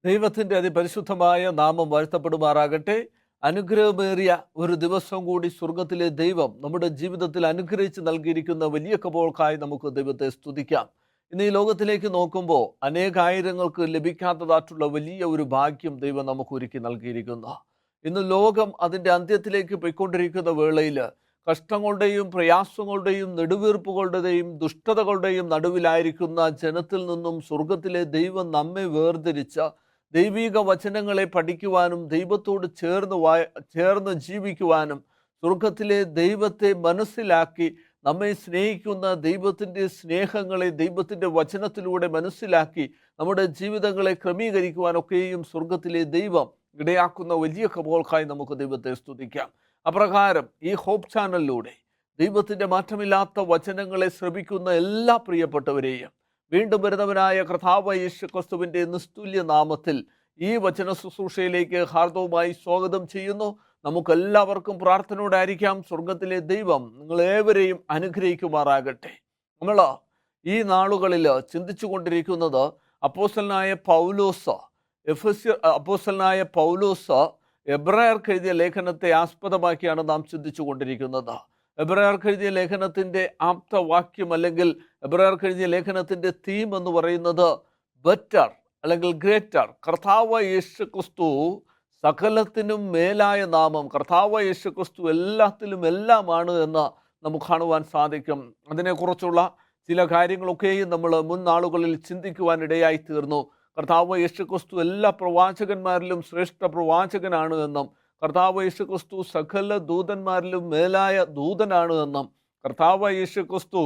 ദൈവത്തിൻ്റെ അതിപരിശുദ്ധമായ നാമം വാഴ്ത്തപ്പെടുമാറാകട്ടെ. അനുഗ്രഹമേറിയ ഒരു ദിവസം കൂടി സ്വർഗത്തിലെ ദൈവം നമ്മുടെ ജീവിതത്തിൽ അനുഗ്രഹിച്ച് നൽകിയിരിക്കുന്ന വലിയ കൃപകൾക്കായി നമുക്ക് ദൈവത്തെ സ്തുതിക്കാം. ഇന്ന് ഈ ലോകത്തിലേക്ക് നോക്കുമ്പോൾ അനേകായിരങ്ങൾക്ക് ലഭിക്കാത്തതായിട്ടുള്ള വലിയ ഒരു ഭാഗ്യം ദൈവം നമുക്ക് ഒരുക്കി നൽകിയിരിക്കുന്നു. ഇന്ന് ലോകം അതിൻ്റെ അന്ത്യത്തിലേക്ക് പോയിക്കൊണ്ടിരിക്കുന്ന വേളയിൽ കഷ്ടങ്ങളുടെയും പ്രയാസങ്ങളുടെയും നെടുവീർപ്പുകളുടെയും ദുഷ്ടതകളുടെയും നടുവിലായിരിക്കുന്ന ജനത്തിൽ നിന്നും സ്വർഗത്തിലെ ദൈവം നമ്മെ വേർതിരിച്ച ദൈവിക വചനങ്ങളെ പഠിക്കുവാനും ദൈവത്തോട് ചേർന്ന് ജീവിക്കുവാനും സ്വർഗത്തിലെ ദൈവത്തെ മനസ്സിലാക്കി നമ്മെ സ്നേഹിക്കുന്ന ദൈവത്തിൻ്റെ സ്നേഹങ്ങളെ ദൈവത്തിൻ്റെ വചനത്തിലൂടെ മനസ്സിലാക്കി നമ്മുടെ ജീവിതങ്ങളെ ക്രമീകരിക്കുവാനൊക്കെയും സ്വർഗത്തിലെ ദൈവം ഇടയാക്കുന്ന വലിയ കൃപകൾക്കായി നമുക്ക് ദൈവത്തെ സ്തുതിക്കാം. അപ്രകാരം ഈ ഹോപ്പ് ചാനലിലൂടെ ദൈവത്തിൻ്റെ മാറ്റമില്ലാത്ത വചനങ്ങളെ ശ്രമിക്കുന്ന എല്ലാ പ്രിയപ്പെട്ടവരെയും വീണ്ടും വരുന്നവനായ കർത്താവ് യേശു ക്രിസ്തുവിൻ്റെ നിസ്തുല്യ നാമത്തിൽ ഈ വചന ശുശ്രൂഷയിലേക്ക് ഹാർദവുമായി സ്വാഗതം ചെയ്യുന്നു. നമുക്കെല്ലാവർക്കും പ്രാർത്ഥനയോടായിരിക്കാം. സ്വർഗത്തിലെ ദൈവം നിങ്ങളേവരെയും അനുഗ്രഹിക്കുമാറാകട്ടെ. നമ്മൾ ഈ നാളുകളിൽ ചിന്തിച്ചു കൊണ്ടിരിക്കുന്നത് അപ്പോസ്തലനായ പൗലോസ് എബ്രായർക്ക് എഴുതിയ ലേഖനത്തെ ആസ്പദമാക്കിയാണ് നാം ചിന്തിച്ചു കൊണ്ടിരിക്കുന്നത്. എബ്രായർക്ക് എഴുതിയ ലേഖനത്തിൻ്റെ ആപ്തവാക്യം അല്ലെങ്കിൽ എബ്രായർക്ക് എഴുതിയ ലേഖനത്തിൻ്റെ തീം എന്ന് പറയുന്നത് ബെറ്റർ അല്ലെങ്കിൽ ഗ്രേറ്റർ. കർത്താവ് യേശു ക്രിസ്തു സകലത്തിനും മേലായ നാമം. കർത്താവ് യേശു ക്രിസ്തു എല്ലാത്തിലും എല്ലാമാണ് എന്ന് നമുക്ക് കാണുവാൻ സാധിക്കും. അതിനെക്കുറിച്ചുള്ള ചില കാര്യങ്ങളൊക്കെയും നമ്മൾ മുൻ നാളുകളിൽ ചിന്തിക്കുവാനിടയായി തീർന്നു. കർത്താവ് യേശു ക്രിസ്തു എല്ലാ പ്രവാചകന്മാരിലും ശ്രേഷ്ഠ പ്രവാചകനാണ് എന്നും കർത്താവ് യേശു ക്രിസ്തു സകല ദൂതന്മാരിലും മേലായ ദൂതനാണ് എന്നും കർത്താവ് യേശു ക്രിസ്തു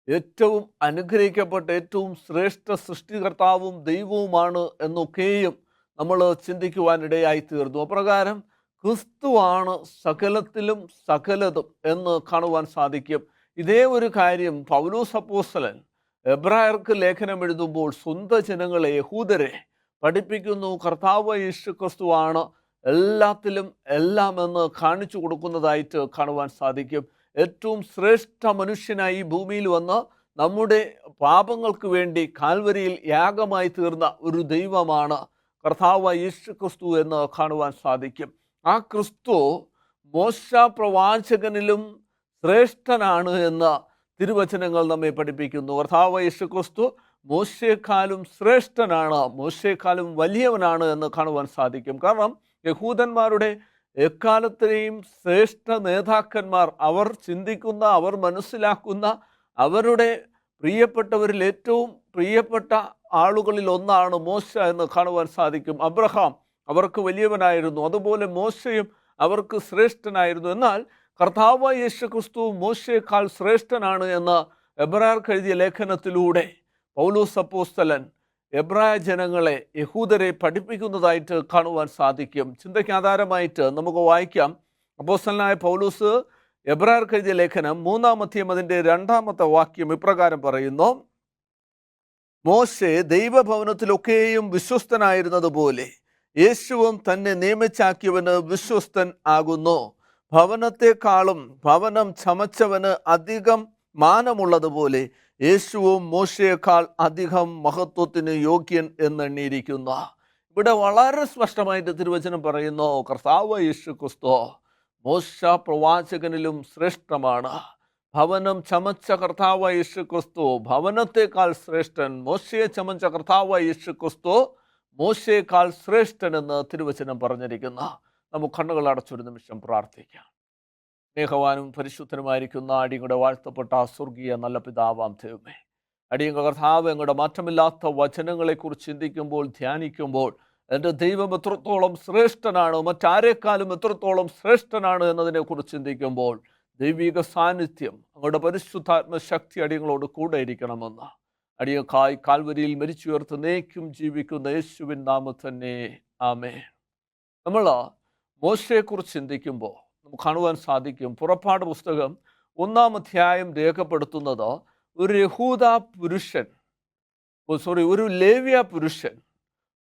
ഏറ്റവും അനുഗ്രഹിക്കപ്പെട്ട ഏറ്റവും ശ്രേഷ്ഠ സൃഷ്ടികർത്താവും ദൈവവുമാണ് എന്നൊക്കെയും നമ്മൾ ചിന്തിക്കുവാനിടയായി തീർന്നു. അപ്രകാരം ക്രിസ്തുവാണ് സകലത്തിലും സകലതും എന്ന് കാണുവാൻ സാധിക്കും. ഇതേ ഒരു കാര്യം പൗലോസ് അപ്പോസ്തലൻ എബ്രായർക്ക് ലേഖനം എഴുതുമ്പോൾ സ്വന്തം ജനങ്ങളെ യഹൂദരെ പഠിപ്പിക്കുന്നു. കർത്താവ് യേശു ക്രിസ്തുവാണ് എല്ലാത്തിലും എല്ലാം എന്ന് കാണിച്ചു കൊടുക്കുന്നതായിട്ട് കാണുവാൻ സാധിക്കും. ഏറ്റവും ശ്രേഷ്ഠ മനുഷ്യനായി ഈ ഭൂമിയിൽ വന്ന് നമ്മുടെ പാപങ്ങൾക്ക് വേണ്ടി കാൽവരിയിൽ യാഗമായി തീർന്ന ഒരു ദൈവമാണ് കർത്താവ് യേശു ക്രിസ്തു എന്ന് കാണുവാൻ സാധിക്കും. ആ ക്രിസ്തു മോശ പ്രവാചകനിലും ശ്രേഷ്ഠനാണ് എന്ന് തിരുവചനങ്ങൾ നമ്മെ പഠിപ്പിക്കുന്നു. കർത്താവ് യേശു ക്രിസ്തു മോശയെക്കാളും ശ്രേഷ്ഠനാണ്, മോശയെക്കാളും വലിയവനാണ് എന്ന് കാണുവാൻ സാധിക്കും. കാരണം യഹൂദന്മാരുടെ എക്കാലത്തെയും ശ്രേഷ്ഠ നേതാക്കന്മാർ, അവർ ചിന്തിക്കുന്ന, അവർ മനസ്സിലാക്കുന്ന, അവരുടെ പ്രിയപ്പെട്ടവരിൽ ഏറ്റവും പ്രിയപ്പെട്ട ആളുകളിൽ ഒന്നാണ് മോശ എന്ന് കാണുവാൻ സാധിക്കും. അബ്രഹാം അവർക്ക് വലിയവനായിരുന്നു, അതുപോലെ മോശയും അവർക്ക് ശ്രേഷ്ഠനായിരുന്നു. എന്നാൽ കർത്താവ് യേശു ക്രിസ്തു മോശയേക്കാൾ ശ്രേഷ്ഠനാണ് എന്ന് എബ്രായർക്ക് എഴുതിയ ലേഖനത്തിലൂടെ പൗലോസ് അപ്പോസ്തലൻ എബ്രായ ജനങ്ങളെ യഹൂദരെ പഠിപ്പിക്കുന്നതായിട്ട് കാണുവാൻ സാധിക്കും. ചിന്തയ്ക്ക് ആധാരമായിട്ട് നമുക്ക് വായിക്കാം. അപ്പോസ്തലനായ പൗലോസ് എബ്രായർക്ക് എഴുതിയ ലേഖനം 3-ാം അധ്യായം അതിൻ്റെ 2-ാമത്തെ വാക്യം ഇപ്രകാരം പറയുന്നു: മോശെ ദൈവഭവനത്തിലൊക്കെയും വിശ്വസ്തനായിരുന്നതുപോലെ യേശുവും തന്നെ നിയമിച്ചാക്കിയവന് വിശ്വസ്തൻ ആകുന്നു. ഭവനത്തെക്കാളും ഭവനം ചമച്ചവന് അധികം മാനമുള്ളതുപോലെ യേശുവും മോശയേക്കാൾ അധികം മഹത്വത്തിന് യോഗ്യൻ എന്നെണ്ണിയിരിക്കുന്ന. ഇവിടെ വളരെ സ്പഷ്ടമായിട്ട് തിരുവചനം പറയുന്നു, കർത്താവ് യേശു ക്രിസ്തു മോശ പ്രവാചകനിലും ശ്രേഷ്ഠമാണ്. ഭവനം ചമച്ച കർത്താവ് യേശു ക്രിസ്തു ഭവനത്തെക്കാൾ ശ്രേഷ്ഠൻ. മോശയെ ചമച്ച കർത്താവ് യേശു ക്രിസ്തു മോശയേക്കാൾ ശ്രേഷ്ഠൻ എന്ന് തിരുവചനം പറഞ്ഞിരിക്കുന്ന. നമുക്ക് കണ്ണുകൾ അടച്ചൊരു നിമിഷം പ്രാർത്ഥിക്കാം. സ്നേഹവാനും പരിശുദ്ധനുമായിരിക്കുന്ന അടിയങ്ങളുടെ വാഴ്ത്തപ്പെട്ട സ്വർഗീയ നല്ല പിതാവാം ദൈവമേ, അടിയങ്ങളുടെ കർത്താവ് ഞങ്ങളുടെ മാറ്റമില്ലാത്ത വചനങ്ങളെക്കുറിച്ച് ചിന്തിക്കുമ്പോൾ ധ്യാനിക്കുമ്പോൾ എൻ്റെ ദൈവം എത്രത്തോളം ശ്രേഷ്ഠനാണ്, മറ്റാരേക്കാളും എത്രത്തോളം ശ്രേഷ്ഠനാണ് എന്നതിനെക്കുറിച്ച് ചിന്തിക്കുമ്പോൾ ദൈവിക സാന്നിധ്യം അങ്ങയുടെ പരിശുദ്ധാത്മശക്തി അടിയങ്ങളോട് കൂടെ ഇരിക്കണമെന്ന് അടിയക്കായി കാൽവരിയിൽ മരിച്ചുയർത്ത് നേക്കും ജീവിക്കുന്ന യേശുവിൻ നാമത്തിൽ തന്നെ ആമേൻ. നമ്മൾ മോശയെക്കുറിച്ച് ചിന്തിക്കുമ്പോൾ നമുക്ക് കാണുവാൻ സാധിക്കും, പുറപ്പാട് പുസ്തകം 1-ാം അധ്യായം രേഖപ്പെടുത്തുന്നത് ഒരു യഹൂദ പുരുഷൻ, ഒരു ലേവ്യ പുരുഷൻ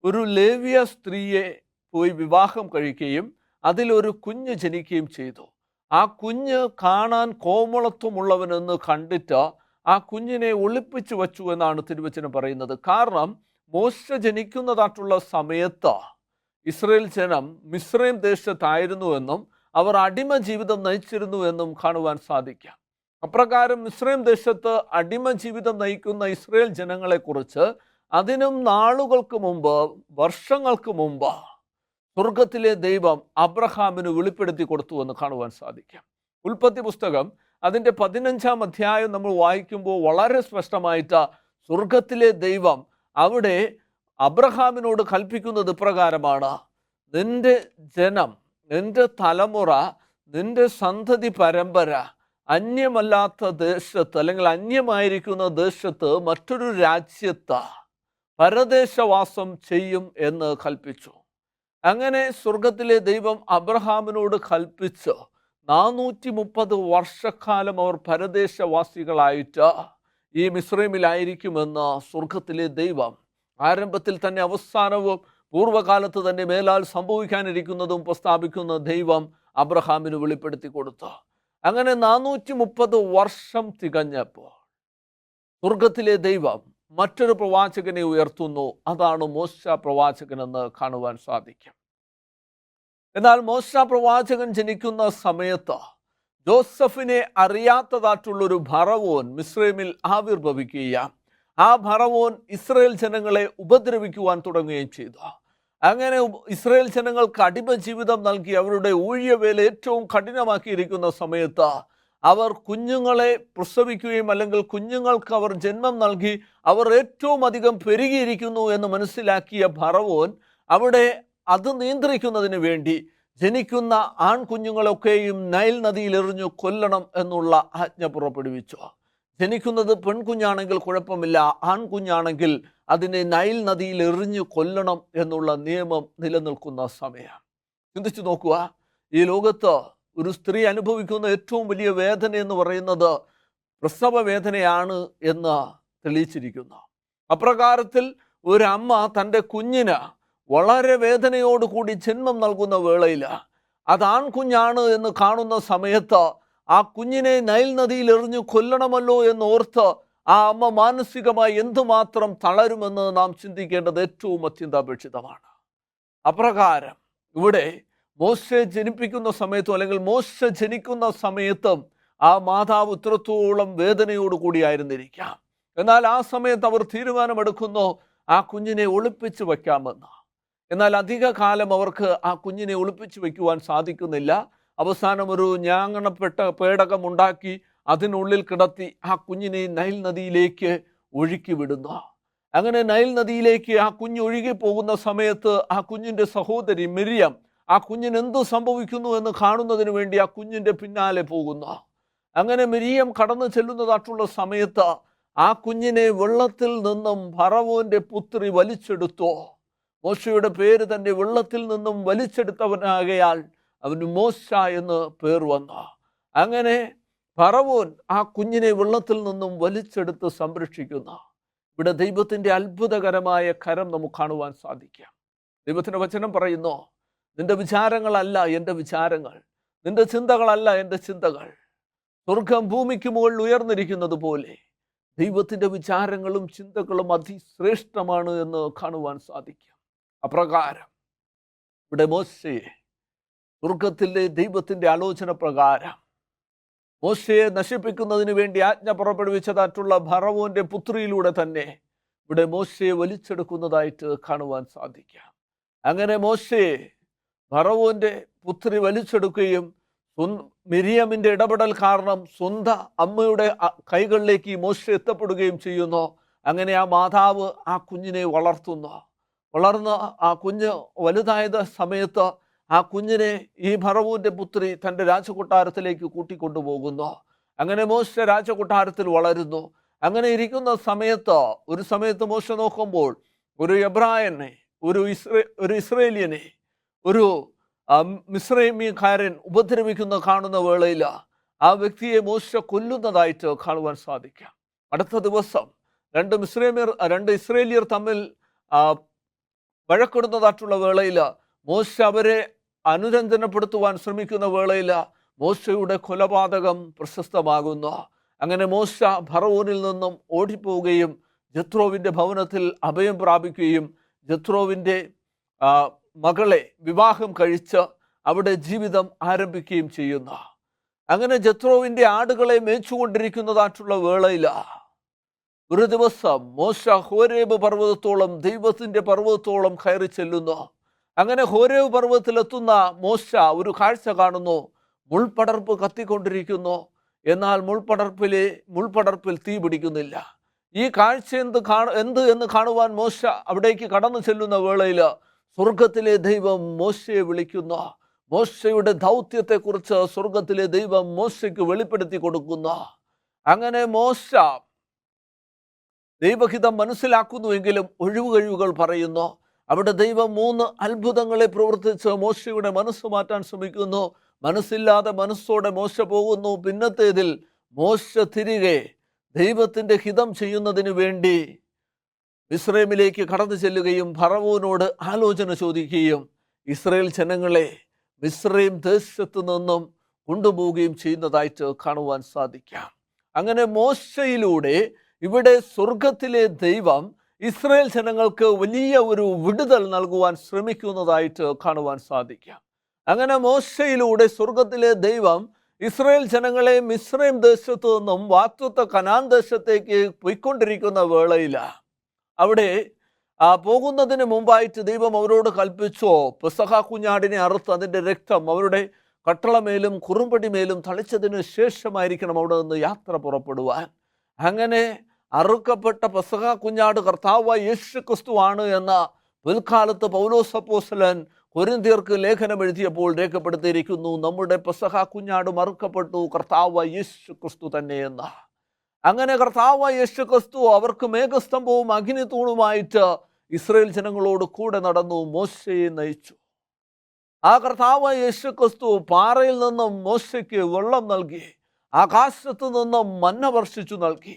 ഒരു ലേവ്യ സ്ത്രീയെ പോയി വിവാഹം കഴിക്കുകയും അതിലൊരു കുഞ്ഞ് ജനിക്കുകയും ചെയ്തു. ആ കുഞ്ഞ് കാണാൻ കോമളത്വമുള്ളവനെന്ന് കണ്ടിട്ട് ആ കുഞ്ഞിനെ ഒളിപ്പിച്ചു വച്ചു എന്നാണ് തിരുവചനം പറയുന്നത്. കാരണം മോശ ജനിക്കുന്നതായിട്ടുള്ള സമയത്ത് ഇസ്രയേൽ ജനം മിസ്രൈം ദേശത്തായിരുന്നുവെന്നും അവർ അടിമ ജീവിതം നയിച്ചിരുന്നു എന്നും കാണുവാൻ സാധിക്കാം. അപ്രകാരം മിസ്രൈം ദേശത്ത് അടിമ ജീവിതം നയിക്കുന്ന ഇസ്രയേൽ ജനങ്ങളെക്കുറിച്ച് അതിനും നാളുകൾക്ക് മുമ്പ്, വർഷങ്ങൾക്ക് മുമ്പ് സ്വർഗത്തിലെ ദൈവം അബ്രഹാമിന് വെളിപ്പെടുത്തി കൊടുത്തു എന്ന് കാണുവാൻ സാധിക്കാം. ഉൽപ്പത്തി പുസ്തകം അതിൻ്റെ 15-ാം അധ്യായം നമ്മൾ വായിക്കുമ്പോൾ വളരെ സ്പഷ്ടമായിട്ട് സ്വർഗത്തിലെ ദൈവം അവിടെ അബ്രഹാമിനോട് കൽപ്പിക്കുന്നത് ഇപ്രകാരമാണ്: നിന്റെ ജനം, നിന്റെ തലമുറ, നിന്റെ സന്തതി പരമ്പര അന്യമല്ലാത്ത ദേശത്ത്, അല്ലെങ്കിൽ അന്യമായിരിക്കുന്ന ദേശത്ത്, മറ്റൊരു രാജ്യത്ത് പരദേശവാസം ചെയ്യും എന്ന് കൽപ്പിച്ചു. അങ്ങനെ സ്വർഗത്തിലെ ദൈവം അബ്രഹാമിനോട് കൽപ്പിച്ച് 430 വർഷക്കാലം അവർ പരദേശവാസികളായിട്ട് ഈ മിസ്രൈമിലായിരിക്കുമെന്ന് സ്വർഗത്തിലെ ദൈവം ആരംഭത്തിൽ തന്നെ അവസാനവും പൂർവ്വകാലത്ത് തന്നെ മേലാൽ സംഭവിക്കാനിരിക്കുന്നതും പ്രസ്താവിക്കുന്ന ദൈവം അബ്രഹാമിന് വെളിപ്പെടുത്തി കൊടുത്തു. അങ്ങനെ 430 വർഷം തികഞ്ഞപ്പോൾ സ്വർഗത്തിലെ ദൈവം മറ്റൊരു പ്രവാചകനെ ഉയർത്തുന്നു. അതാണ് മോശ പ്രവാചകനെന്ന് കാണുവാൻ സാധിക്കും. എന്നാൽ മോശ പ്രവാചകൻ ജനിക്കുന്ന സമയത്ത് ജോസഫിനെ അറിയാത്തതായിട്ടുള്ളൊരു ഫറവോൻ മിസ്രൈമിൽ ആവിർഭവിക്കുകയും ആ ഫറവോൻ ഇസ്രയേൽ ജനങ്ങളെ ഉപദ്രവിക്കുവാൻ തുടങ്ങുകയും ചെയ്തു. അങ്ങനെ ഇസ്രയേൽ ജനങ്ങൾക്ക് അടിമ ജീവിതം നൽകി അവരുടെ ഊഴിയവേല ഏറ്റവും കഠിനമാക്കിയിരിക്കുന്ന സമയത്ത് അവർ കുഞ്ഞുങ്ങളെ പ്രസവിക്കുകയും അല്ലെങ്കിൽ കുഞ്ഞുങ്ങൾക്ക് അവർ ജന്മം നൽകി അവർ ഏറ്റവും അധികം പെരുകിയിരിക്കുന്നു എന്ന് മനസ്സിലാക്കിയ ഫറവോൻ അവിടെ അത് നിയന്ത്രിക്കുന്നതിന് വേണ്ടി ജനിക്കുന്ന ആൺകുഞ്ഞുങ്ങളൊക്കെയും നൈൽ നദിയിൽ എറിഞ്ഞു കൊല്ലണം എന്നുള്ള ആജ്ഞ പുറപ്പെടുവിച്ചു. ജനിക്കുന്നത് പെൺകുഞ്ഞാണെങ്കിൽ കുഴപ്പമില്ല, ആൺകുഞ്ഞാണെങ്കിൽ അതിനെ നൈൽ നദിയിൽ എറിഞ്ഞു കൊല്ലണം എന്നുള്ള നിയമം നിലനിൽക്കുന്ന സമയം. ചിന്തിച്ചു നോക്കുക, ഈ ലോകത്ത് ഒരു സ്ത്രീ അനുഭവിക്കുന്ന ഏറ്റവും വലിയ വേദന എന്ന് പറയുന്നത് പ്രസവ വേദനയാണ് എന്ന് തെളിയിച്ചിരിക്കുന്നു. അപ്രകാരത്തിൽ ഒരമ്മ തൻ്റെ കുഞ്ഞിന് വളരെ വേദനയോടുകൂടി ജന്മം നൽകുന്ന വേളയിൽ അത് ആൺകുഞ്ഞാണ് എന്ന് കാണുന്ന സമയത്ത് ആ കുഞ്ഞിനെ നൈൽ നദിയിൽ എറിഞ്ഞു കൊല്ലണമല്ലോ എന്നോർത്ത് ആ അമ്മ മാനസികമായി എന്തുമാത്രം തളരുമെന്ന് നാം ചിന്തിക്കേണ്ടത് ഏറ്റവും അത്യന്താപേക്ഷിതമാണ്. അപ്രകാരം ഇവിടെ മോശയെ ജനിപ്പിക്കുന്ന സമയത്തും അല്ലെങ്കിൽ മോശ ജനിക്കുന്ന സമയത്തും ആ മാതാവ് ഇത്രത്തോളം വേദനയോടുകൂടിയായിരുന്നിരിക്കാം. എന്നാൽ ആ സമയത്ത് അവർ തീരുമാനമെടുക്കുന്നു ആ കുഞ്ഞിനെ ഒളിപ്പിച്ച് വയ്ക്കാമെന്ന്. എന്നാൽ അധിക കാലം അവർക്ക് ആ കുഞ്ഞിനെ ഒളിപ്പിച്ച് വയ്ക്കുവാൻ സാധിക്കുന്നില്ല. അവസാനം ഒരു ഞാങ്ങണപ്പെട്ട പേടകമുണ്ടാക്കി അതിനുള്ളിൽ കിടത്തി ആ കുഞ്ഞിനെ നൈൽ നദിയിലേക്ക് ഒഴുക്കി വിടുന്നു. അങ്ങനെ നൈൽ നദിയിലേക്ക് ആ കുഞ്ഞ് ഒഴുകി പോകുന്ന സമയത്ത് ആ കുഞ്ഞിൻ്റെ സഹോദരി മിരിയം ആ കുഞ്ഞിന് എന്ത് സംഭവിക്കുന്നു എന്ന് കാണുന്നതിന് വേണ്ടി ആ കുഞ്ഞിൻ്റെ പിന്നാലെ പോകുന്നു. അങ്ങനെ മിരിയം കടന്നു ചെല്ലുന്നതായിട്ടുള്ള സമയത്ത് ആ കുഞ്ഞിനെ വെള്ളത്തിൽ നിന്നും ഫറവോന്റെ പുത്രി വലിച്ചെടുത്തു. മോശയുടെ പേര് തന്നെ വെള്ളത്തിൽ നിന്നും വലിച്ചെടുത്തവനാകയാൽ അവന് മോശ എന്ന് പേർ വന്നു. അങ്ങനെ ഫറവോൻ ആ കുഞ്ഞിനെ വെള്ളത്തിൽ നിന്നും വലിച്ചെടുത്ത് സംരക്ഷിക്കുന്നു. ഇവിടെ ദൈവത്തിൻ്റെ അത്ഭുതകരമായ കരം നമുക്ക് കാണുവാൻ സാധിക്കാം. ദൈവത്തിൻ്റെ വചനം പറയുന്നു, നിന്റെ വിചാരങ്ങളല്ല എൻ്റെ വിചാരങ്ങൾ, നിന്റെ ചിന്തകളല്ല എൻ്റെ ചിന്തകൾ. സ്വർഗം ഭൂമിക്ക് മുകളിൽ ഉയർന്നിരിക്കുന്നത് പോലെ ദൈവത്തിൻ്റെ വിചാരങ്ങളും ചിന്തകളും അതിശ്രേഷ്ഠമാണ് എന്ന് കാണുവാൻ സാധിക്കും. അപ്രകാരം ഇവിടെ മോശയെ സ്വർഗത്തിലെ ദൈവത്തിൻ്റെ ആലോചന പ്രകാരം മോശയെ നശിപ്പിക്കുന്നതിന് വേണ്ടി ആജ്ഞ പുറപ്പെടുവിച്ചതായിട്ടുള്ള ഫറവോന്റെ പുത്രിയിലൂടെ തന്നെ ഇവിടെ മോശയെ വലിച്ചെടുക്കുന്നതായിട്ട് കാണുവാൻ സാധിക്കാം. അങ്ങനെ മോശയെ ഫറവോന്റെ പുത്രി വലിച്ചെടുക്കുകയും മിരിയമിൻ്റെ ഇടപെടൽ കാരണം സ്വന്തം അമ്മയുടെ കൈകളിലേക്ക് മോശ എത്തപ്പെടുകയും ചെയ്യുന്നു. അങ്ങനെ ആ മാതാവ് ആ കുഞ്ഞിനെ വളർന്ന് ആ കുഞ്ഞ് വലുതായത് സമയത്ത് ആ കുഞ്ഞിനെ ഈ ഫറവോന്റെ പുത്രി തൻ്റെ രാജകൊട്ടാരത്തിലേക്ക് കൂട്ടിക്കൊണ്ടുപോകുന്നു. അങ്ങനെ മോശ രാജകൊട്ടാരത്തിൽ വളരുന്നു. അങ്ങനെ ഇരിക്കുന്ന ഒരു സമയത്ത് മോശ നോക്കുമ്പോൾ ഒരു എബ്രായനെ, ഒരു ഇസ്രയേലിയനെ, ഒരു മിസ്രൈമിക്കാരൻ കാണുന്ന വേളയിൽ ആ വ്യക്തിയെ മോശ കൊല്ലുന്നതായിട്ട് കാണുവാൻ സാധിക്കാം. അടുത്ത ദിവസം രണ്ട് ഇസ്രയേലിയർ തമ്മിൽ വഴക്കിടുന്നതായിട്ടുള്ള വേളയിൽ മോശ അവരെ അനുരഞ്ജനപ്പെടുത്തുവാൻ ശ്രമിക്കുന്ന വേളയിൽ മോശയുടെ കൊലപാതകം പ്രശസ്തമാകുന്നു. അങ്ങനെ മോശ ഫറവോനിൽ നിന്നും ഓടിപ്പോവുകയും ജത്രോവിൻ്റെ ഭവനത്തിൽ അഭയം പ്രാപിക്കുകയും ജത്രോവിൻ്റെ മകളെ വിവാഹം കഴിച്ച് അവിടെ ജീവിതം ആരംഭിക്കുകയും ചെയ്യുന്നു. അങ്ങനെ ജത്രോവിൻ്റെ ആടുകളെ മേച്ചുകൊണ്ടിരിക്കുന്നതായിട്ടുള്ള വേളയിൽ ഒരു ദിവസം മോശ ഹോരേബ് പർവ്വതത്തോളം, ദൈവത്തിൻ്റെ പർവ്വതത്തോളം കയറി ചെല്ലുന്നു. അങ്ങനെ ഹോരേബ് പർവ്വതത്തിലെത്തുന്ന മോശ ഒരു കാഴ്ച കാണുന്നു. മുൾപടർപ്പ് കത്തിക്കൊണ്ടിരിക്കുന്നു, എന്നാൽ മുൾപടർപ്പിൽ തീ പിടിക്കുന്നില്ല. ഈ കാഴ്ച എന്ത് എന്ന് കാണുവാൻ മോശ അവിടേക്ക് കടന്നു ചെല്ലുന്ന വേളയിൽ സ്വർഗത്തിലെ ദൈവം മോശയെ വിളിക്കുന്നു. മോശയുടെ ദൗത്യത്തെക്കുറിച്ച് സ്വർഗത്തിലെ ദൈവം മോശയ്ക്ക് വെളിപ്പെടുത്തി കൊടുക്കുന്നു. അങ്ങനെ മോശ ദൈവഹിതം മനസ്സിലാക്കുന്നുവെങ്കിലും ഒഴിവുകഴിവുകൾ പറയുന്നു. അവിടെ ദൈവം 3 അത്ഭുതങ്ങളെ പ്രവർത്തിച്ച് മോശയുടെ മനസ്സ് മാറ്റാൻ ശ്രമിക്കുന്നു. മനസ്സില്ലാതെ മനസ്സോടെ മോശ പോകുന്നു. പിന്നത്തേതിൽ മോശ തിരികെ ദൈവത്തിൻ്റെ ഹിതം ചെയ്യുന്നതിന് വേണ്ടി മിസ്രൈമിലേക്ക് കടന്നു ചെല്ലുകയും ഫറവോനോട് ആലോചന ചോദിക്കുകയും ഇസ്രായേൽ ജനങ്ങളെ മിസ്രൈം ദേശത്ത് നിന്നും കൊണ്ടുപോവുകയും ചെയ്യുന്നതായിട്ട് കാണുവാൻ സാധിക്കാം. അങ്ങനെ മോശയിലൂടെ ഇവിടെ സ്വർഗത്തിലെ ദൈവം ഇസ്രായേൽ ജനങ്ങൾക്ക് വലിയ ഒരു വിടുതൽ നൽകുവാൻ ശ്രമിക്കുന്നതായിട്ട് കാണുവാൻ സാധിക്കാം. അങ്ങനെ മോശയിലൂടെ സ്വർഗത്തിലെ ദൈവം ഇസ്രായേൽ ജനങ്ങളെ മിസ്രൈം ദേശത്തു നിന്നും വാഗ്ദത്ത കനാൻ ദേശത്തേക്ക് പോയിക്കൊണ്ടിരിക്കുന്ന വേളയിൽ അവിടെ പോകുന്നതിന് മുമ്പായിട്ട് ദൈവം അവരോട് കൽപ്പിച്ചോ, പെസഹ കുഞ്ഞാടിനെ അറുത്ത് അതിൻ്റെ രക്തം അവരുടെ കട്ടളമേലും കുറുമ്പടിമേലും തളിച്ചതിന് ശേഷമായിരിക്കണം അവിടെ നിന്ന് യാത്ര പുറപ്പെടുവാൻ. അങ്ങനെ അറുക്കപ്പെട്ട പെസഹ കുഞ്ഞാട് കർത്താവായ യേശു ക്രിസ്തുവാണ് എന്ന പിൽക്കാലത്ത് പൗലോസ് അപ്പോസ്തലൻ കൊരിന്ത്യർക്ക് ലേഖനം എഴുതിയപ്പോൾ രേഖപ്പെടുത്തിയിരിക്കുന്നു. നമ്മുടെ പെസഹ കുഞ്ഞാട് അറുക്കപ്പെട്ടു, കർത്താവായ യേശു ക്രിസ്തു തന്നെയെന്ന്. അങ്ങനെ കർത്താവായ യേശു ക്രിസ്തു അവർക്ക് മേഘസ്തംഭവും അഗ്നിത്തൂണുമായിട്ട് ഇസ്രായേൽ ജനങ്ങളോട് കൂടെ നടന്നു, മോശയെ നയിച്ചു. ആ കർത്താവായ യേശു ക്രിസ്തു പാറയിൽ നിന്നും മോശയ്ക്ക് വെള്ളം നൽകി, ആകാശത്തു നിന്നും മന്ന വർഷിച്ചു നൽകി.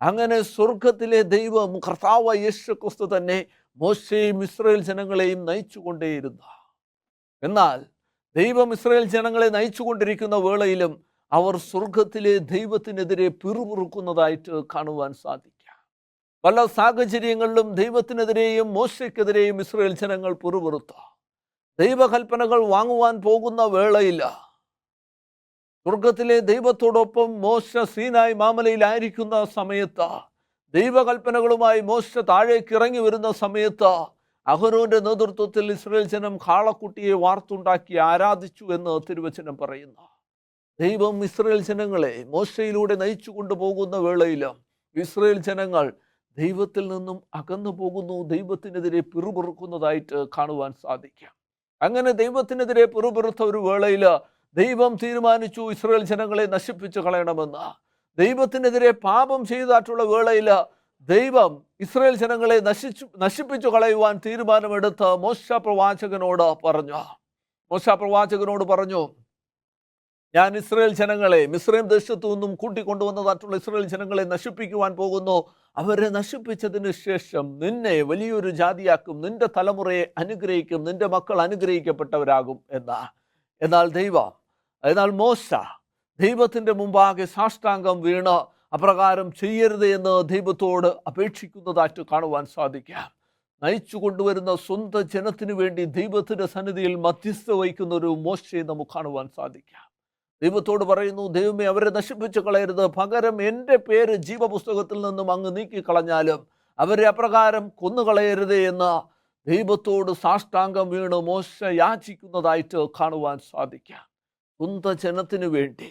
അങ്ങനെ സ്വർഗത്തിലെ ദൈവം കർത്താവായ യേശു ക്രിസ്തു തന്നെ മോശയെയും ഇസ്രായേൽ ജനങ്ങളെയും നയിച്ചു കൊണ്ടേയിരുന്നു. എന്നാൽ ദൈവം ഇസ്രായേൽ ജനങ്ങളെ നയിച്ചു കൊണ്ടിരിക്കുന്ന വേളയിലും അവർ സ്വർഗത്തിലെ ദൈവത്തിനെതിരെ പിറുപിറുക്കുന്നതായിട്ട് കാണുവാൻ സാധിക്കാം. പല സാഹചര്യങ്ങളിലും ദൈവത്തിനെതിരെയും മോശയ്ക്കെതിരെയും ഇസ്രായേൽ ജനങ്ങൾ പിറുപിറുത്തു. ദൈവകൽപ്പനകൾ വാങ്ങുവാൻ പോകുന്ന വേളയിൽ സ്വർഗത്തിലെ ദൈവത്തോടൊപ്പം മോശ സീനായി മാമലയിലായിരിക്കുന്ന സമയത്ത്, ദൈവകൽപ്പനകളുമായി മോശ താഴേക്ക് ഇറങ്ങി വരുന്ന സമയത്ത് അഹരോന്റെ നേതൃത്വത്തിൽ ഇസ്രായേൽ ജനം കാളക്കുട്ടിയെ വാർത്തുണ്ടാക്കി ആരാധിച്ചു എന്ന് തിരുവചനം പറയുന്നു. ദൈവം ഇസ്രായേൽ ജനങ്ങളെ മോശയിലൂടെ നയിച്ചു കൊണ്ടുപോകുന്ന വേളയിൽ ഇസ്രായേൽ ജനങ്ങൾ ദൈവത്തിൽ നിന്നും അകന്നു പോകുന്നു, ദൈവത്തിനെതിരെ പിറുപിറുക്കുന്നതായിട്ട് കാണുവാൻ സാധിക്കാം. അങ്ങനെ ദൈവത്തിനെതിരെ പിറുപിറുത്ത ഒരു വേളയിൽ ദൈവം തീരുമാനിച്ചു ഇസ്രായേൽ ജനങ്ങളെ നശിപ്പിച്ചു കളയണമെന്ന്. ദൈവത്തിനെതിരെ പാപം ചെയ്തിട്ടുള്ള വേളയിൽ ദൈവം ഇസ്രായേൽ ജനങ്ങളെ നശിപ്പിച്ചു കളയുവാൻ തീരുമാനമെടുത്ത് മോശ പ്രവാചകനോട് പറഞ്ഞു, ഞാൻ ഇസ്രായേൽ ജനങ്ങളെ മിസ്രൈം ദേശത്തു നിന്നും കൂട്ടിക്കൊണ്ടുവന്നതായിട്ടുള്ള ഇസ്രായേൽ ജനങ്ങളെ നശിപ്പിക്കുവാൻ പോകുന്നു. അവരെ നശിപ്പിച്ചതിന് ശേഷം നിന്നെ വലിയൊരു ജാതിയാക്കും, നിന്റെ തലമുറയെ അനുഗ്രഹിക്കും, നിന്റെ മക്കൾ അനുഗ്രഹിക്കപ്പെട്ടവരാകും എന്നാൽ മോശ ദൈവത്തിൻ്റെ മുമ്പാകെ സാഷ്ടാംഗം വീണ് അപ്രകാരം ചെയ്യരുത് എന്ന് ദൈവത്തോട് അപേക്ഷിക്കുന്നതായിട്ട് കാണുവാൻ സാധിക്കാം. നയിച്ചു കൊണ്ടുവരുന്ന സ്വന്തം ജനത്തിനു വേണ്ടി ദൈവത്തിൻ്റെ സന്നിധിയിൽ മധ്യസ്ഥ വഹിക്കുന്ന ഒരു മോശയെ നമുക്ക് കാണുവാൻ സാധിക്കാം. ദൈവത്തോട് പറയുന്നു, ദൈവമേ അവരെ നശിപ്പിച്ചു കളയരുത്, പകരം എൻ്റെ പേര് ജീവപുസ്തകത്തിൽ നിന്നും അങ്ങ് നീക്കിക്കളഞ്ഞാലും അവരെ അപ്രകാരം കൊന്നുകളയരുത് എന്ന് ദൈവത്തോട് സാഷ്ടാംഗം വീണ് മോശ യാചിക്കുന്നതായിട്ട് കാണുവാൻ സാധിക്കാം. സ്വന്തം ജനത്തിനു വേണ്ടി,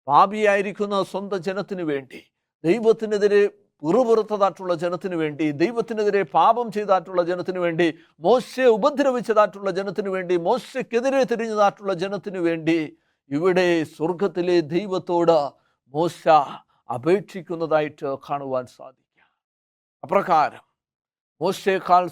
പാപിയായിരിക്കുന്ന സ്വന്തം ജനത്തിനു വേണ്ടി, ദൈവത്തിനെതിരെ പിറുപിറുത്തതായിട്ടുള്ള ജനത്തിനു വേണ്ടി, ദൈവത്തിനെതിരെ പാപം ചെയ്തായിട്ടുള്ള ജനത്തിനു വേണ്ടി, മോശയെ ഉപദ്രവിച്ചതായിട്ടുള്ള ജനത്തിനു വേണ്ടി, മോശയ്ക്കെതിരെ തിരിഞ്ഞതായിട്ടുള്ള ജനത്തിനു വേണ്ടി ഇവിടെ സ്വർഗത്തിലെ ദൈവത്തോട് മോശ അപേക്ഷിക്കുന്നതായിട്ട് കാണുവാൻ സാധിക്കാം. അപ്രകാരം മോശയേക്കാൾ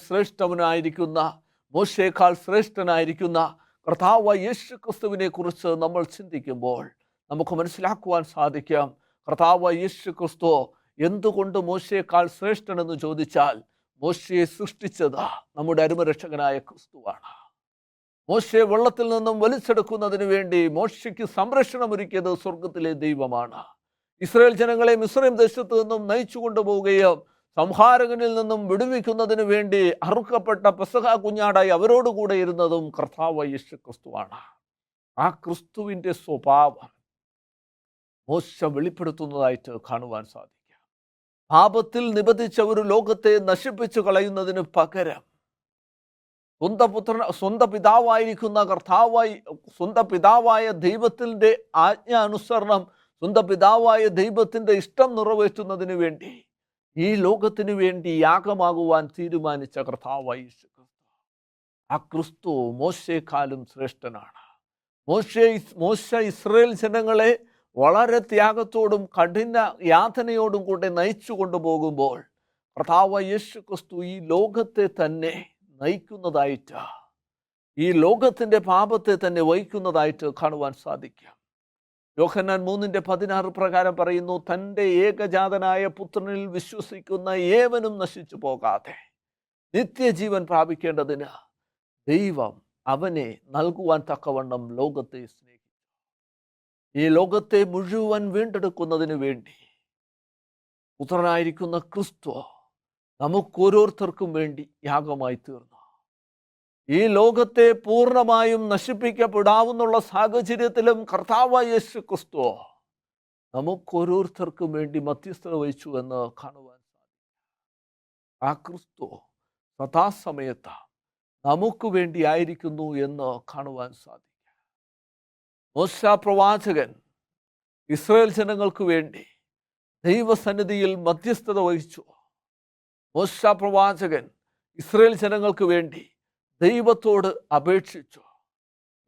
ശ്രേഷ്ഠനായിരിക്കുന്ന കർത്താവായ യേശു ക്രിസ്തുവിനെ കുറിച്ച് നമ്മൾ ചിന്തിക്കുമ്പോൾ നമുക്ക് മനസ്സിലാക്കുവാൻ സാധിക്കും, കർത്താവായ യേശു ക്രിസ്തു എന്തുകൊണ്ട് മോശയേക്കാൾ ശ്രേഷ്ഠനെന്ന് ചോദിച്ചാൽ, മോശയെ സൃഷ്ടിച്ചത് നമ്മുടെ അരുമരക്ഷകനായ ക്രിസ്തുവാണ്. മോശയെ വെള്ളത്തിൽ നിന്നും വലിച്ചെടുക്കുന്നതിന് വേണ്ടി മോശയ്ക്ക് സംരക്ഷണമൊരുക്കിയത് സ്വർഗത്തിലെ ദൈവമാണ്. ഇസ്രായേൽ ജനങ്ങളെ മിസ്രൈം ദേശത്ത് നിന്നും നയിച്ചു കൊണ്ടുപോവുകയും സംഹാരകനിൽ നിന്നും വിടുവിക്കുന്നതിന് വേണ്ടി അറുക്കപ്പെട്ട പെസഹ കുഞ്ഞാടായി അവരോടുകൂടെ ഇരുന്നതും കർത്താവ് യേശു ക്രിസ്തുവാണ്. ആ ക്രിസ്തുവിൻ്റെ സ്വഭാവം മോശ വെളിപ്പെടുത്തുന്നതായിട്ട് കാണുവാൻ സാധിക്കും. പാപത്തിൽ നിബന്ധിച്ച ഒരു ലോകത്തെ നശിപ്പിച്ചു കളയുന്നതിന് പകരം സ്വന്തം പിതാവായിരിക്കുന്ന സ്വന്തം പിതാവായ ദൈവത്തിൻ്റെ ആജ്ഞ അനുസരണം, സ്വന്തം പിതാവായ ദൈവത്തിൻ്റെ ഇഷ്ടം നിറവേറ്റുന്നതിന് വേണ്ടി ഈ ലോകത്തിന് വേണ്ടി യാഗമാകുവാൻ തീരുമാനിച്ച കർത്താവായ യേശു ക്രിസ്തു. ആ ക്രിസ്തു മോശയെക്കാളും ശ്രേഷ്ഠനാണ്. മോശ ഇസ്രായേൽ ജനങ്ങളെ വളരെ ത്യാഗത്തോടും കഠിന യാതനയോടും കൂടെ നയിച്ചു കൊണ്ടുപോകുമ്പോൾ കർത്താവായ യേശു ക്രിസ്തു ഈ ലോകത്തെ തന്നെ നയിക്കുന്നതായിട്ട്, ഈ ലോകത്തിൻ്റെ പാപത്തെ തന്നെ വഹിക്കുന്നതായിട്ട് കാണുവാൻ സാധിക്കും. യോഹന്നാൻ 3:16 പ്രകാരം പറയുന്നു, തൻ്റെ ഏകജാതനായ പുത്രനിൽ വിശ്വസിക്കുന്ന ഏവനും നശിച്ചു പോകാതെ നിത്യജീവൻ പ്രാപിക്കേണ്ടതിന് ദൈവം അവനെ നൽകുവാൻ തക്കവണ്ണം ലോകത്തെ സ്നേഹിച്ചു. ഈ ലോകത്തെ മുഴുവൻ വീണ്ടെടുക്കുന്നതിന് വേണ്ടി പുത്രനായിരിക്കുന്ന ക്രിസ്തു നമുക്കോരോരുത്തർക്കും വേണ്ടി യാഗമായി തീർന്നു. ഈ ലോകത്തെ പൂർണ്ണമായും നശിപ്പിക്കപ്പെടാവുന്നുള്ള സാഹചര്യത്തിലും കർത്താവായ യേശു ക്രിസ്തു നമുക്കോരോരുത്തർക്കും വേണ്ടി മധ്യസ്ഥത വഹിച്ചു എന്ന് കാണുവാൻ സാധിക്കും. ആ ക്രിസ്തു സദാസമയത്ത് നമുക്ക് വേണ്ടി ആയിരിക്കുന്നു എന്ന് കാണുവാൻ സാധിക്കും. മോശ പ്രവാചകൻ ഇസ്രായേൽ ജനങ്ങൾക്ക് വേണ്ടി ദൈവസന്നിധിയിൽ മധ്യസ്ഥത വഹിച്ചു. മോശ പ്രവാചകൻ ഇസ്രായേൽ ജനങ്ങൾക്ക് വേണ്ടി ദൈവത്തോട് അപേക്ഷിച്ചു.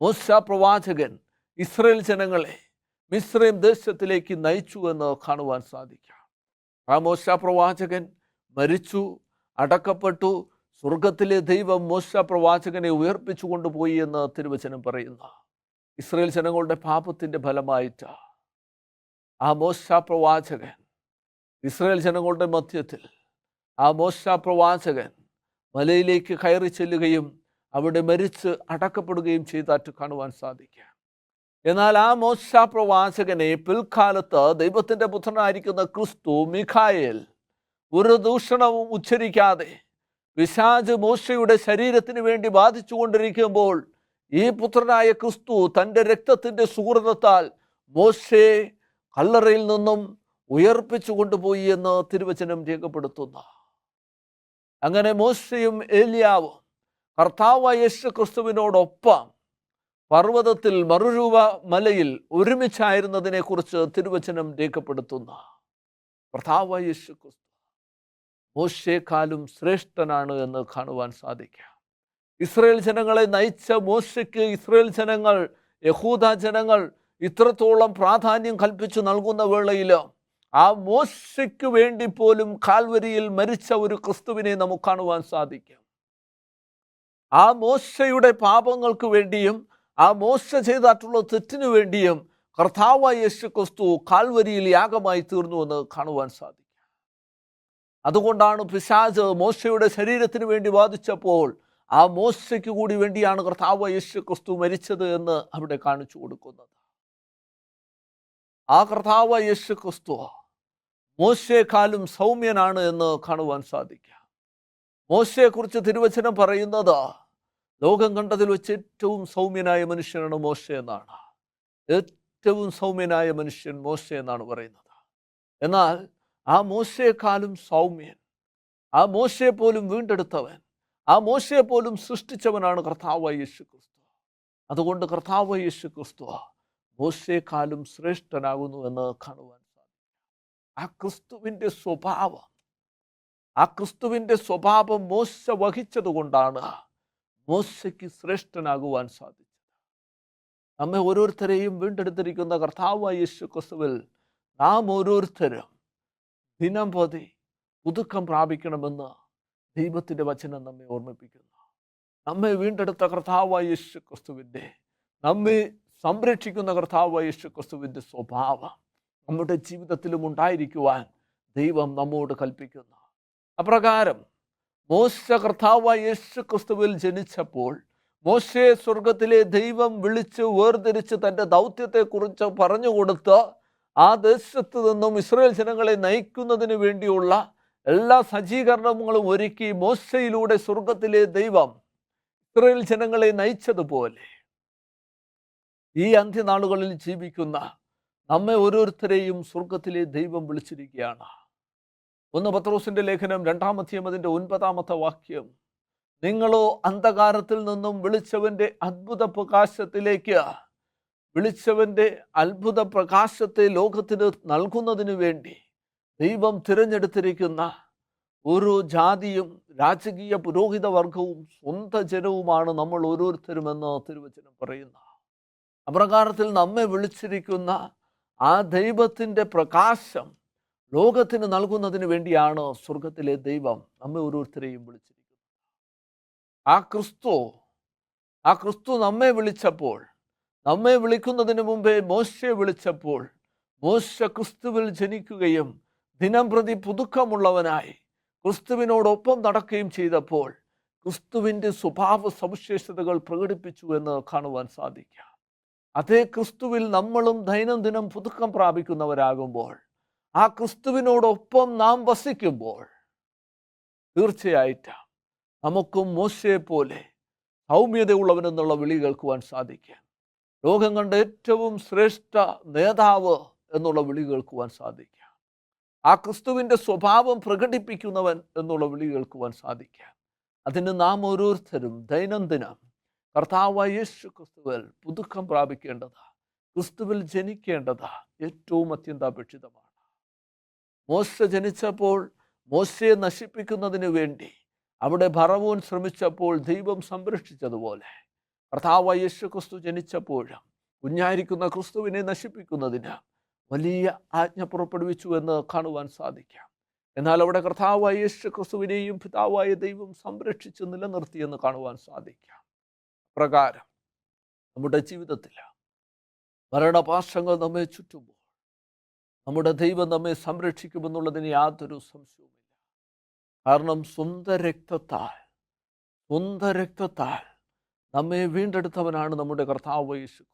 മോശ പ്രവാചകൻ ഇസ്രായേൽ ജനങ്ങളെ മിസ്രൈം ദേശത്തിലേക്ക് നയിച്ചു എന്ന് കാണുവാൻ സാധിക്കും. ആ മോശ പ്രവാചകൻ മരിച്ചു, അടക്കപ്പെട്ടു. സ്വർഗത്തിലെ ദൈവം മോശ പ്രവാചകനെ ഉയർപ്പിച്ചു കൊണ്ടുപോയി എന്ന് തിരുവചനം പറയുന്നു. ഇസ്രായേൽ ജനങ്ങളുടെ പാപത്തിൻ്റെ ഫലമായിട്ട് ആ മോശ പ്രവാചകൻ ഇസ്രായേൽ ജനങ്ങളുടെ മധ്യത്തിൽ, ആ മോശ പ്രവാചകൻ മലയിലേക്ക് കയറി ചെല്ലുകയും അവിടെ മരിച്ച് അടക്കപ്പെടുകയും ചെയ്തായിട്ട് കാണുവാൻ സാധിക്കുക. എന്നാൽ ആ മോശ പ്രവാചകനെ പിൽക്കാലത്ത് ദൈവത്തിൻ്റെ പുത്രനായിരിക്കുന്ന ക്രിസ്തു മിഖായേൽ ഒരു ദൂഷണവും ഉച്ചരിക്കാതെ പിശാച് മോശയുടെ ശരീരത്തിന് വേണ്ടി ബാധിച്ചു കൊണ്ടിരിക്കുമ്പോൾ ഈ പുത്രനായ ക്രിസ്തു തൻ്റെ രക്തത്തിൻ്റെ സുഹൃതത്താൽ മോശയെ കല്ലറയിൽ നിന്നും ഉയർപ്പിച്ചു കൊണ്ടുപോയി എന്ന് തിരുവചനം രേഖപ്പെടുത്തുന്നു. അങ്ങനെ മോശയും ഏലിയാവും കർത്താവായ യേശു ക്രിസ്തുവിനോടൊപ്പം പർവ്വതത്തിൽ മറുരൂപ മലയിൽ ഒരുമിച്ചായിരുന്നതിനെ കുറിച്ച് തിരുവചനം രേഖപ്പെടുത്തുന്നു. കർത്താവായ യേശു ക്രിസ്തു മോശയെക്കാളും ശ്രേഷ്ഠനാണ് എന്ന് കാണുവാൻ സാധിക്കും. ഇസ്രായേൽ ജനങ്ങളെ നയിച്ച മോശയ്ക്ക് ഇസ്രായേൽ ജനങ്ങൾ, യഹൂദ ജനങ്ങൾ ഇത്രത്തോളം പ്രാധാന്യം കൽപ്പിച്ചു നൽകുന്ന വേളയിൽ ആ മോശയ്ക്ക് വേണ്ടി പോലും കാൽവരിയിൽ മരിച്ച ഒരു ക്രിസ്തുവിനെ നമുക്ക് കാണുവാൻ സാധിക്കും. ആ മോശയുടെ പാപങ്ങൾക്ക് വേണ്ടിയും ആ മോശ ചെയ്തിട്ടുള്ള തെറ്റിനു വേണ്ടിയും കർത്താവായ യേശു ക്രിസ്തു കാൽവരിയിൽ യാഗമായി തീർന്നു എന്ന് കാണുവാൻ സാധിക്കും. അതുകൊണ്ടാണ് പിശാച് മോശയുടെ ശരീരത്തിന് വേണ്ടി വാദിച്ചപ്പോൾ ആ മോശയ്ക്ക് കൂടി വേണ്ടിയാണ് കർത്താവായ യേശു ക്രിസ്തു മരിച്ചത് എന്ന് അവിടെ കാണിച്ചു കൊടുക്കുന്നത്. ആ കർത്താവായ യേശു ക്രിസ്തു മോശയെക്കാളും സൗമ്യനാണ് എന്ന് കാണുവാൻ സാധിക്കും. മോശയെക്കുറിച്ച് തിരുവചനം പറയുന്നത് ലോകം കണ്ടതിൽ വെച്ച് ഏറ്റവും സൗമ്യനായ മനുഷ്യനാണ് മോശ എന്നാണ്. ഏറ്റവും സൗമ്യനായ മനുഷ്യൻ മോശ എന്നാണ് പറയുന്നത്. എന്നാൽ ആ മോശയെക്കാളും സൗമ്യൻ, ആ മോശയെ പോലും വീണ്ടെടുത്തവൻ, ആ മോശയെ പോലും സൃഷ്ടിച്ചവനാണ് കർത്താവായ യേശു ക്രിസ്തു. അതുകൊണ്ട് കർത്താവായ യേശു ക്രിസ്തു മോശയെക്കാളും ശ്രേഷ്ഠനാകുന്നു എന്ന് കാണുവാൻ സാധിക്കും. ആ ക്രിസ്തുവിൻ്റെ സ്വഭാവം മോശ വഹിച്ചത് കൊണ്ടാണ് മോശയ്ക്ക് ശ്രേഷ്ഠനാകുവാൻ സാധിച്ചത്. നമ്മെ ഓരോരുത്തരെയും വീണ്ടെടുത്തിരിക്കുന്ന കർത്താവായ യേശു ക്രിസ്തുവിൽ നാം ഓരോരുത്തരും ദിനം പ്രതി പുതുക്കം പ്രാപിക്കണമെന്ന് ദൈവത്തിൻ്റെ വചനം നമ്മെ ഓർമ്മിപ്പിക്കുന്നു. നമ്മെ വീണ്ടെടുത്ത കർത്താവായ യേശു ക്രിസ്തുവിൻ്റെ, നമ്മെ സംരക്ഷിക്കുന്ന കർത്താവായ യേശു ക്രിസ്തുവിൻ്റെ സ്വഭാവം നമ്മുടെ ജീവിതത്തിലും ഉണ്ടായിരിക്കുവാൻ ദൈവം നമ്മോട് കൽപ്പിക്കുന്നു. അപ്രകാരം മോശ കർത്താവായ യേശു ക്രിസ്തുവിൽ ജനിച്ചപ്പോൾ മോശയെ സ്വർഗത്തിലെ ദൈവം വിളിച്ച് വേർതിരിച്ച് തൻ്റെ ദൗത്യത്തെക്കുറിച്ച് പറഞ്ഞുകൊടുത്ത് ആ ദേശത്ത് നിന്നും ഇസ്രായേൽ ജനങ്ങളെ നയിക്കുന്നതിന് വേണ്ടിയുള്ള എല്ലാ സജ്ജീകരണങ്ങളും ഒരുക്കി മോശയിലൂടെ സ്വർഗത്തിലെ ദൈവം ഇസ്രായേൽ ജനങ്ങളെ നയിച്ചതുപോലെ ഈ അന്ത്യനാളുകളിൽ ജീവിക്കുന്ന നമ്മെ ഓരോരുത്തരെയും സ്വർഗത്തിലെ ദൈവം വിളിച്ചിരിക്കുകയാണ്. 1 പത്രോസിന്റെ ലേഖനം 2-ാം അധ്യായം 9-ാമത്തെ വാക്യം, നിങ്ങളോ അന്ധകാരത്തിൽ നിന്നും വിളിച്ചവന്റെ അത്ഭുത പ്രകാശത്തെ ലോകത്തിന് നൽകുന്നതിന് വേണ്ടി ദൈവം തിരഞ്ഞെടുത്തിരിക്കുന്ന ഓരോ ജാതിയും രാജകീയ പുരോഹിത വർഗവും സ്വന്തം ജനവുമാണ് നമ്മൾ ഓരോരുത്തരുമെന്ന് തിരുവചനം പറയുന്നു. അപ്രകാരത്തിൽ നമ്മെ വിളിച്ചിരിക്കുന്ന ആ ദൈവത്തിൻ്റെ പ്രകാശം ലോകത്തിന് നൽകുന്നതിന് വേണ്ടിയാണ് സ്വർഗത്തിലെ ദൈവം നമ്മെ ഓരോരുത്തരെയും വിളിച്ചിരിക്കുന്നത്. ആ ക്രിസ്തു നമ്മെ വിളിച്ചപ്പോൾ, നമ്മെ വിളിക്കുന്നതിന് മുമ്പേ മോശയെ വിളിച്ചപ്പോൾ, മോശ ക്രിസ്തുവിൽ ജനിക്കുകയും ദിനം പ്രതി പുതുക്കമുള്ളവനായി ക്രിസ്തുവിനോടൊപ്പം നടക്കുകയും ചെയ്തപ്പോൾ ക്രിസ്തുവിൻ്റെ സ്വഭാവ സവിശേഷതകൾ പ്രകടിപ്പിച്ചു എന്ന് കാണുവാൻ സാധിക്കാം. അതേ ക്രിസ്തുവിൽ നമ്മളും ദൈനംദിനം പുതുക്കം പ്രാപിക്കുന്നവരാകുമ്പോൾ, ആ ക്രിസ്തുവിനോടൊപ്പം നാം വസിക്കുമ്പോൾ തീർച്ചയായിട്ടും നമുക്കും മോശയെ പോലെ സൗമ്യതയുള്ളവനെന്നുള്ള വിളി കേൾക്കുവാൻ സാധിക്കും. ലോകം കണ്ട ഏറ്റവും ശ്രേഷ്ഠ നേതാവ് എന്നുള്ള വിളി കേൾക്കുവാൻ സാധിക്കും. ആ ക്രിസ്തുവിൻ്റെ സ്വഭാവം പ്രകടിപ്പിക്കുന്നവൻ എന്നുള്ള വിളി കേൾക്കുവാൻ സാധിക്കും. അതിന് നാം ഓരോരുത്തരും ദൈനംദിനം കർത്താവായ യേശു ക്രിസ്തുവിൽ പുതുക്കം പ്രാപിക്കേണ്ടത്, ക്രിസ്തുവിൽ ജനിക്കേണ്ടത് ഏറ്റവും അത്യന്താപേക്ഷിതമാണ്. മോശ ജനിച്ചപ്പോൾ മോശയെ നശിപ്പിക്കുന്നതിന് വേണ്ടി അവിടെ ഫറവോൻ ശ്രമിച്ചപ്പോൾ ദൈവം സംരക്ഷിച്ചതുപോലെ കർത്താവായ യേശു ക്രിസ്തു ജനിച്ചപ്പോഴും കുഞ്ഞായിരിക്കുന്ന ക്രിസ്തുവിനെ നശിപ്പിക്കുന്നതിന് വലിയ ആജ്ഞ പുറപ്പെടുവിച്ചു എന്ന് കാണുവാൻ സാധിക്കാം. എന്നാൽ അവിടെ കർത്താവായ യേശു ക്രിസ്തുവിനെയും പിതാവായ ദൈവം സംരക്ഷിച്ച് നിലനിർത്തിയെന്ന് കാണുവാൻ സാധിക്കാം. പ്രകാരം നമ്മുടെ ജീവിതത്തിൽ മരണപാശങ്ങൾ നമ്മെ ചുറ്റുമ്പോൾ നമ്മുടെ ദൈവം നമ്മെ സംരക്ഷിക്കുമെന്നുള്ളതിന് യാതൊരു സംശയവുമില്ല. കാരണം സ്വന്തം രക്തത്താൽ നമ്മെ വീണ്ടെടുത്തവനാണ് നമ്മുടെ കർത്താവ് യേശു ക്രിസ്തു.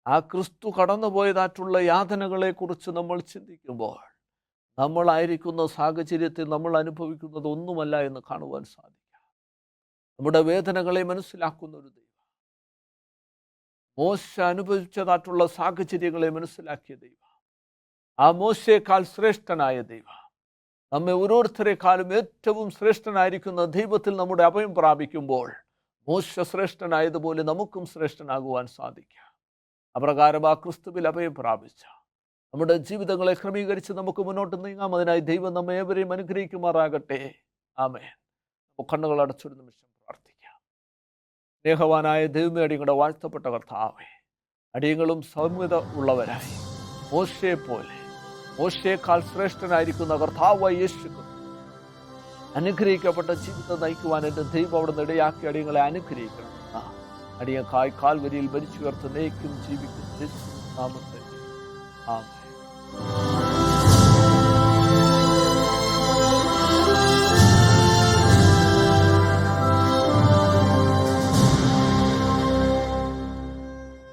ആ ക്രിസ്തു കടന്നുപോയതായിട്ടുള്ള യാതനകളെക്കുറിച്ച് നമ്മൾ ചിന്തിക്കുമ്പോൾ നമ്മളായിരിക്കുന്ന സാഹചര്യത്തിൽ നമ്മൾ അനുഭവിക്കുന്നത് ഒന്നുമല്ല എന്ന് കാണുവാൻ സാധിക്കാം. നമ്മുടെ വേദനകളെ മനസ്സിലാക്കുന്ന ഒരു ദൈവം, മോശ അനുഭവിച്ചതായിട്ടുള്ള സാഹചര്യങ്ങളെ മനസ്സിലാക്കിയ ദൈവം, ആ മോശയേക്കാൾ ശ്രേഷ്ഠനായ ദൈവം, നമ്മെ ഓരോരുത്തരെക്കാളും ഏറ്റവും ശ്രേഷ്ഠനായിരിക്കുന്ന ദൈവത്തിൽ നമ്മുടെ അഭയം പ്രാപിക്കുമ്പോൾ മോശ ശ്രേഷ്ഠനായതുപോലെ നമുക്കും ശ്രേഷ്ഠനാകുവാൻ സാധിക്കാം. അപ്രകാരം ആ ക്രിസ്തുവിൽ അഭയം പ്രാപിച്ച നമ്മുടെ ജീവിതങ്ങളെ ക്രമീകരിച്ച് നമുക്ക് മുന്നോട്ട് നീങ്ങാം. അതിനായി ദൈവം നമ്മെ ഏവരെയും അനുഗ്രഹിക്കുമാറാകട്ടെ. ആമേൻ. കണ്ണുകൾ അടച്ചൊരു നിമിഷം പ്രാർത്ഥിക്കാം. സ്നേഹവാനായ ദൈവമേ, അടിയങ്ങളുടെ വാഴ്ത്തപ്പെട്ട കർത്താവേ, അടിയങ്ങളും സൗമ്യത ഉള്ളവരായി മോശയേക്കാൾ ശ്രേഷ്ഠനായിരിക്കുന്ന കർത്താവായ യേശു അനുഗ്രഹിക്കപ്പെട്ട ജീവിതം നയിക്കുവാൻ എൻ്റെ ദൈവം അവിടെ നിന്ന് ഇടയാക്കി അടിയങ്ങളെ അനുഗ്രഹിക്കണം. അടിയക്കായി കാൽവരിയിൽ മരിച്ചുയർത്ത് നയിക്കും ജീവിക്കും നാമത്തിൽ. ആമേൻ.